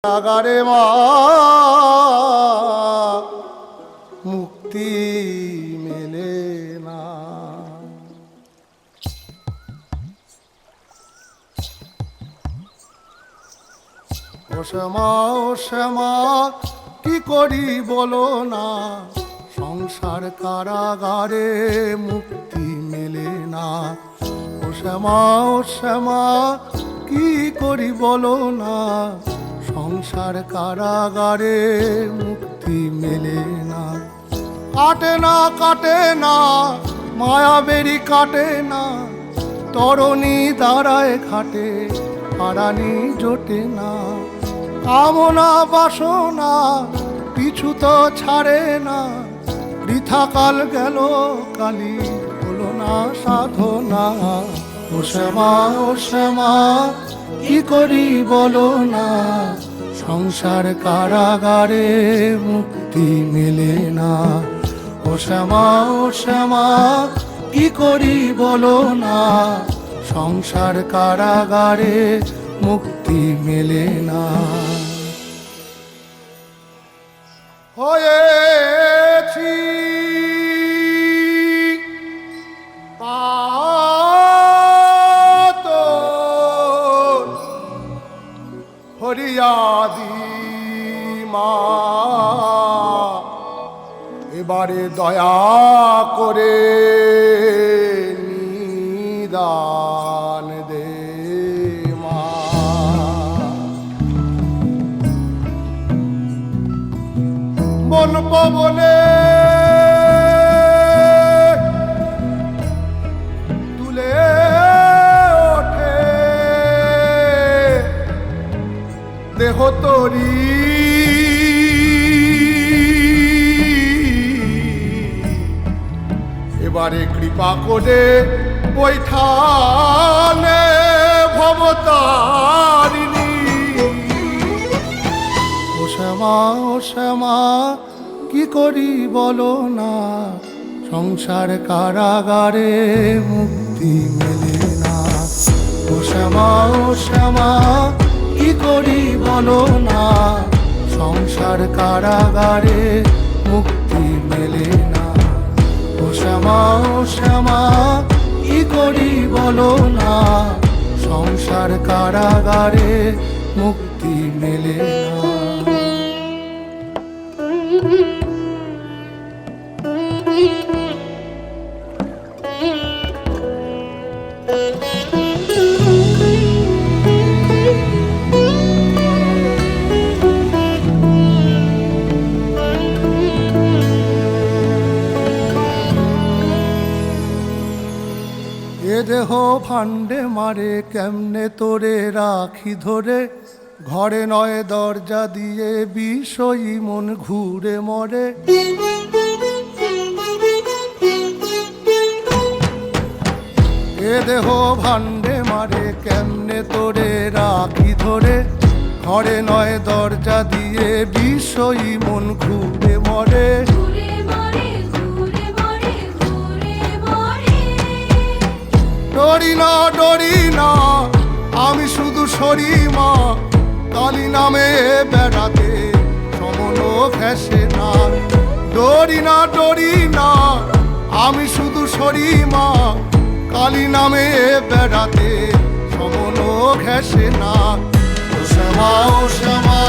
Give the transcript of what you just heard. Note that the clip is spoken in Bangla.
কারাগারে মা মুক্তি মেলে না। ও শ্যামা কি করি বলো না, সংসার কারাগারে মুক্তি মেলে না। ও শ্যামা কি করি বলো না, সংসার কারাগারে মুক্তি মেলে না। কাটে না মায়াবেরি কাটে না, তরণী দাঁড়ায় খাটে হারানি জোটে না। কামনা বাসনা পিছু তো ছাড়ে না, বৃথা কাল গেল কালি হলো না সাধনা। ও শ্যামা কি করি বলো না, সংসার কারাগারে মুক্তি মেলে না। ও শ্যামা কি করি বলো না, সংসার কারাগারে মুক্তি মেলে না। হয়েছি ফরিয়াদি মা, এবারে দয়া করে নিদান দে মা। বন পবনে তুলে ওঠে দেহ তরি, এবারে কৃপা করে বৈঠানে ভবতারিণী। ও শ্যামা কি করি বলো না, সংসার কারাগারে মুক্তি মেলে না। ও শ্যামা কি করি বলো না, সংসার কারাগারে মুক্তি মেলে না। ও শ্যামা কি করি বলো না, সংসার কারাগারে মুক্তি মেলে না। এ দেহ ফান্ডে মারে কেমনে তোরে রাখি ধরে, ঘরে নয় দরজা দিয়ে বিষয়ী মন ঘুরে মরে। এ দেহ ভান্ডে মারে কেমনে তোরে রাখি ধরে, ঘরে নয় দরজা দিয়ে বিষয়ী মন ঘুরে মরে। ডরি না আমি শুধু সরি মা, কালী নামে বেড়াতে সমন ঘেসে না। ডরি না আমি শুধু সরি মা, কালী নামে বেড়াতে সমন ঘেসে না। ও শ্যামা